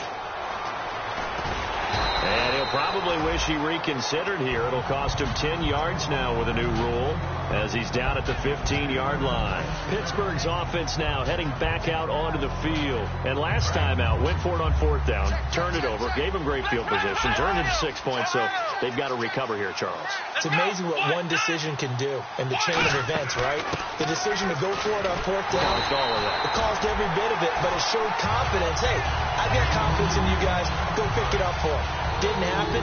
And he'll probably wish he reconsidered here. It'll cost him 10 yards now with a new rule as he's down at the 15-yard line. Pittsburgh's offense now heading back out onto the field. And last time out, went for it on 4th down, turned it over, gave him great field position, turned it to 6 points, so they've got to recover here, Charles. It's amazing what one decision can do in the chain of events, right? The decision to go for it on 4th down, it caused every bit of it, but it showed confidence. Hey, I've got confidence in you guys. Go pick it up for them. Didn't happen.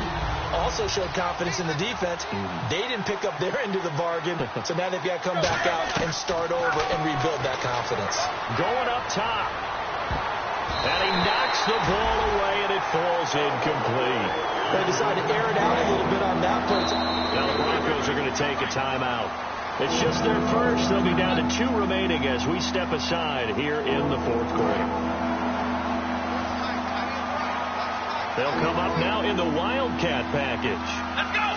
Also showed confidence in the defense. They didn't pick up their end of the bargain, so now they've got to come back out and start over and rebuild that confidence. Going up top. And he knocks the ball away, and it falls incomplete. They decided to air it out a little bit on that play. Now the Broncos are going to take a timeout. It's just their first. They'll be down to 2 remaining as we step aside here in the 4th quarter. They'll come up now in the Wildcat package. Let's go!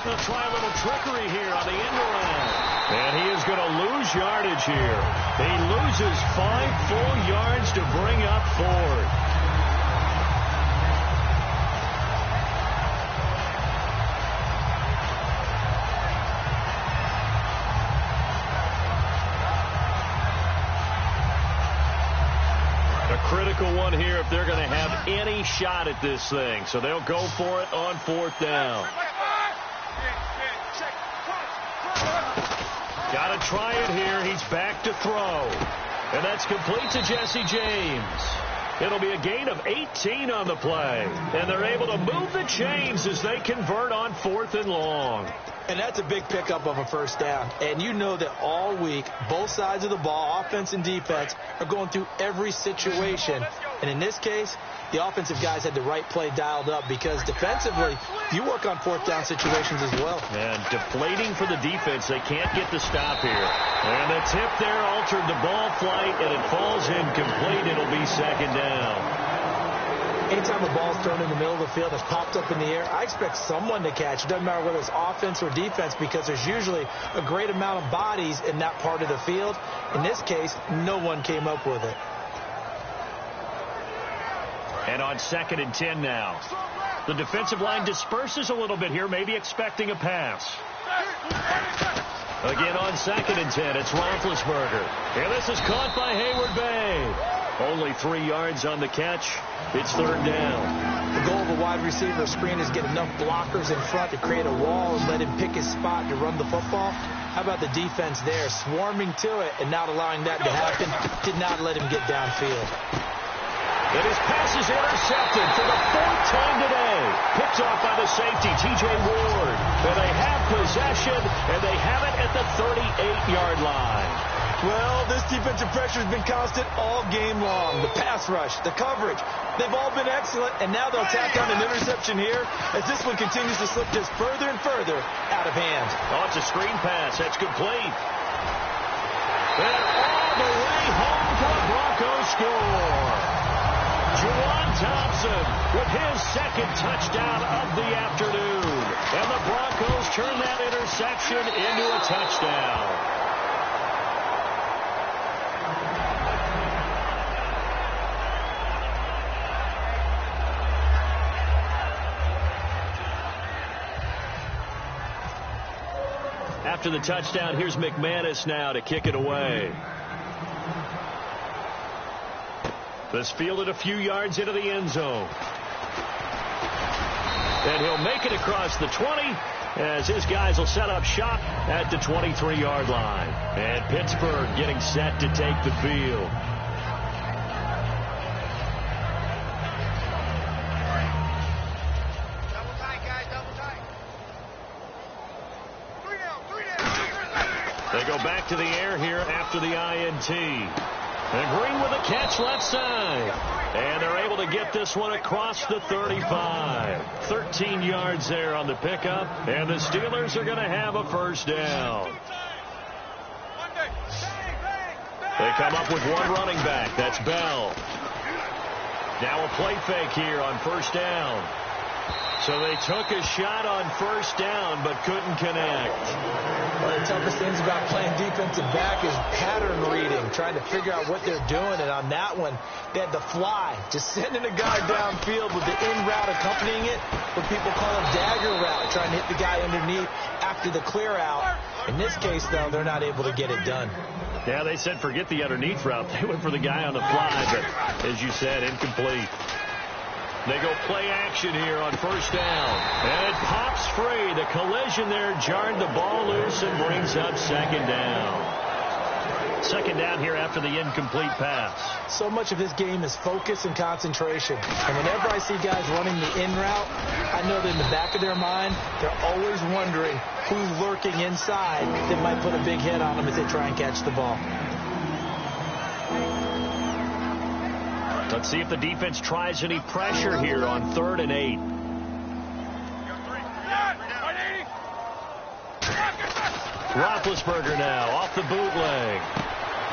They'll try a little trickery here on the end around. And he is going to lose yardage here. He loses 5 full yards to bring up 4th. Critical one here if they're going to have any shot at this thing. So they'll go for it on 4th down. Got to try it here. He's back to throw. And that's complete to Jesse James. It'll be a gain of 18 on the play. And they're able to move the chains as they convert on 4th and long. And that's a big pickup of a first down. And you know that all week, both sides of the ball, offense and defense, are going through every situation. And in this case, the offensive guys had the right play dialed up because defensively, you work on fourth down situations as well. And deflating for the defense. They can't get the stop here. And the tip there altered the ball flight, and it falls incomplete. It'll be second down. Anytime a ball's thrown in the middle of the field that's popped up in the air, I expect someone to catch. It doesn't matter whether it's offense or defense because there's usually a great amount of bodies in that part of the field. In this case, no one came up with it. And on 2nd and 10 now. The defensive line disperses a little bit here, maybe expecting a pass. Again on 2nd and 10, it's Roethlisberger. And this is caught by Hayward Bay. Only 3 yards on the catch. It's 3rd down. The goal of a wide receiver screen is get enough blockers in front to create a wall and let him pick his spot to run the football. How about the defense there, swarming to it and not allowing that to happen? Did not let him get downfield. And his pass is intercepted for the 4th time today. Picked off by the safety, T.J. Ward. And they have possession, and they have it at the 38-yard line. Well, this defensive pressure has been constant all game long. The pass rush, the coverage, they've all been excellent, and now they'll tack on an interception here as this one continues to slip just further and further out of hand. Oh, it's a screen pass. That's complete. And all the way home for a Broncos score. Juwan Thompson with his 2nd touchdown of the afternoon. And the Broncos turn that interception into a touchdown. After the touchdown, here's McManus now to kick it away. This fielded a few yards into the end zone. And he'll make it across the 20 as his guys will set up shop at the 23-yard line. And Pittsburgh getting set to take the field. They go back to the air here after the INT. And Green with a catch left side. And they're able to get this one across the 35. 13 yards there on the pickup. And the Steelers are going to have a first down. They come up with one running back. That's Bell. Now a play fake here on first down. So they took a shot on first down but couldn't connect. One of the toughest things about playing defensive back is pattern reading, trying to figure out what they're doing. And on that one, they had the fly, just sending a guy downfield with the in route accompanying it, what people call a dagger route, trying to hit the guy underneath after the clear out. In this case, though, they're not able to get it done. Yeah, they said forget the underneath route. They went for the guy on the fly, but as you said, incomplete. They go play action here on first down. And it pops free. The collision there jarred the ball loose and brings up second down. Second down here after the incomplete pass. So much of his game is focus and concentration. And whenever I see guys running the in route, I know that in the back of their mind, they're always wondering who's lurking inside that might put a big hit on them as they try and catch the ball. Let's see if the defense tries any pressure here on 3rd and 8. Roethlisberger now off the bootleg.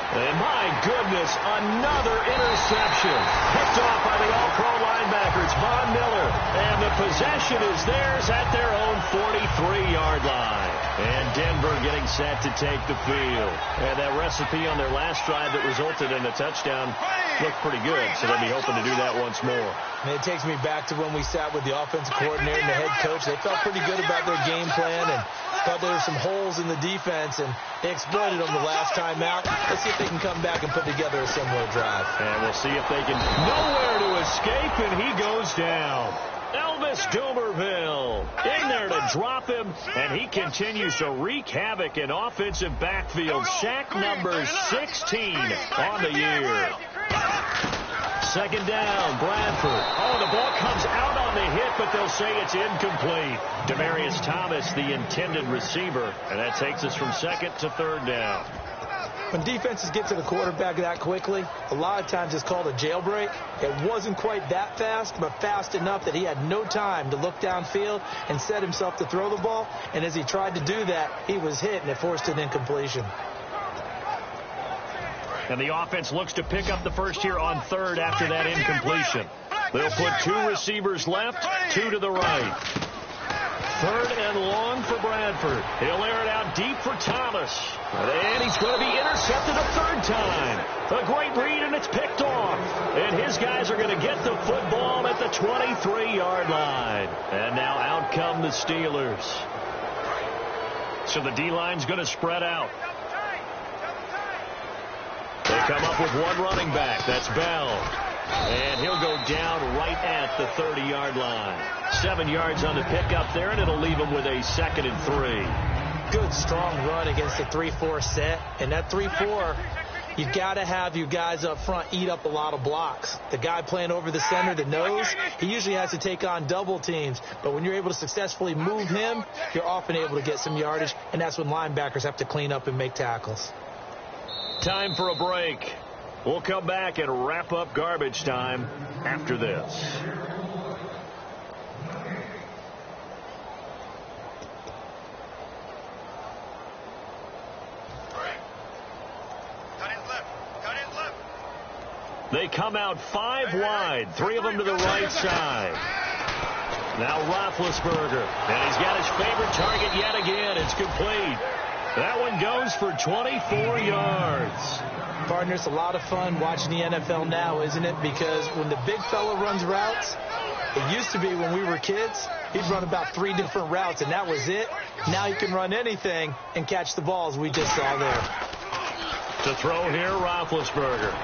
And my goodness, another interception. Picked off by the All-Pro linebackers, Von Miller. And the possession is theirs at their own 43-yard line. And Denver getting set to take the field. And that recipe on their last drive that resulted in a touchdown looked pretty good, so they'll be hoping to do that once more. And it takes me back to when we sat with the offensive coordinator and the head coach. They felt pretty good about their game plan and thought there were some holes in the defense, and they exploited them the last time out. Let's see if they can come back and put together a similar drive. And we'll see if they can. Nowhere to escape, and he goes down. Elvis Dumerville in there to drop him, and he continues to wreak havoc in offensive backfield. Sack number 16 on the year. Second down, Bradford. Oh, the ball comes out on the hit, but but they'll say it's incomplete. Demaryius Thomas, the intended receiver, and that takes us from second to third down. When defenses get to the quarterback that quickly, a lot of times it's called a jailbreak. It wasn't quite that fast, but fast enough that he had no time to look downfield and set himself to throw the ball. And as he tried to do that, he was hit, and it forced an incompletion. And the offense looks to pick up the first here on third after that incompletion. They'll put two receivers left, two to the right. Third and long for Bradford. He'll air it out deep for Thomas. And he's going to be intercepted a third time. A great read, and it's picked off. And his guys are going to get the football at the 23-yard line. And now out come the Steelers. So the D-line's going to spread out. They come up with one running back. That's Bell. And he'll go down right at the 30-yard line. 7 yards on the pickup there, and it'll leave him with a 2nd and 3. Good, strong run against the 3-4 set. And that 3-4, you've got to have your guys up front eat up a lot of blocks. The guy playing over the center, the nose, he usually has to take on double teams. But when you're able to successfully move him, you're often able to get some yardage, and that's when linebackers have to clean up and make tackles. Time for a break. We'll come back and wrap up garbage time after this. They come out 5 wide, 3 of them to the right side. Now Roethlisberger, and he's got his favorite target yet again. It's complete. That one goes for 24 yards. Partner, it's a lot of fun watching the NFL now, isn't it? Because when the big fella runs routes, it used to be when we were kids, he'd run about 3 different routes, and that was it. Now he can run anything and catch the balls we just saw there. To throw here, Roethlisberger.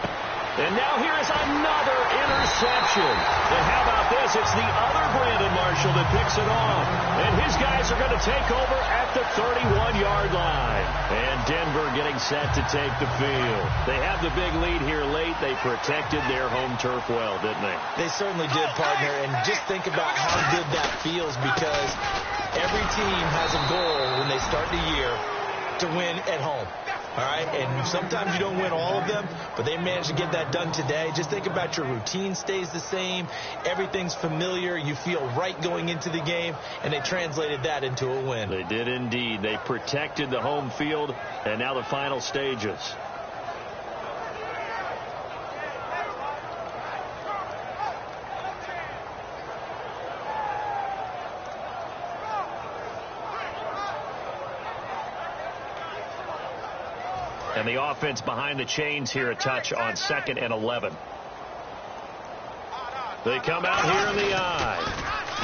And now here is another interception. And how about this? It's the other Brandon Marshall that picks it off. And his guys are going to take over at the 31-yard line. And Denver getting set to take the field. They have the big lead here late. They protected their home turf well, didn't they? They certainly did, partner. And just think about how good that feels, because every team has a goal when they start the year to win at home. All right, and sometimes you don't win all of them, but they managed to get that done today. Just think about your routine stays the same. Everything's familiar. You feel right going into the game, and they translated that into a win. They did indeed. They protected the home field, and now the final stages. And the offense behind the chains here a touch on 2nd and 11. They come out here in the eye.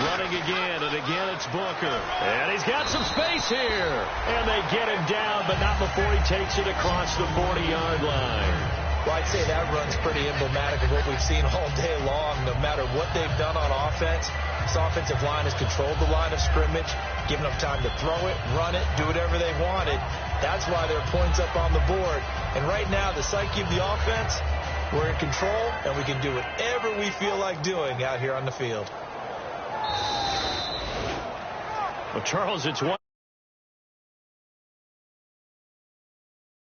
Running again, and again it's Booker. And he's got some space here. And they get him down, but not before he takes it across the 40-yard line. Well, I'd say that run's pretty emblematic of what we've seen all day long. No matter what they've done on offense, this offensive line has controlled the line of scrimmage, given them time to throw it, run it, do whatever they wanted. That's why there are points up on the board. And right now, the psyche of the offense, we're in control, and we can do whatever we feel like doing out here on the field. Well, Charles, it's one.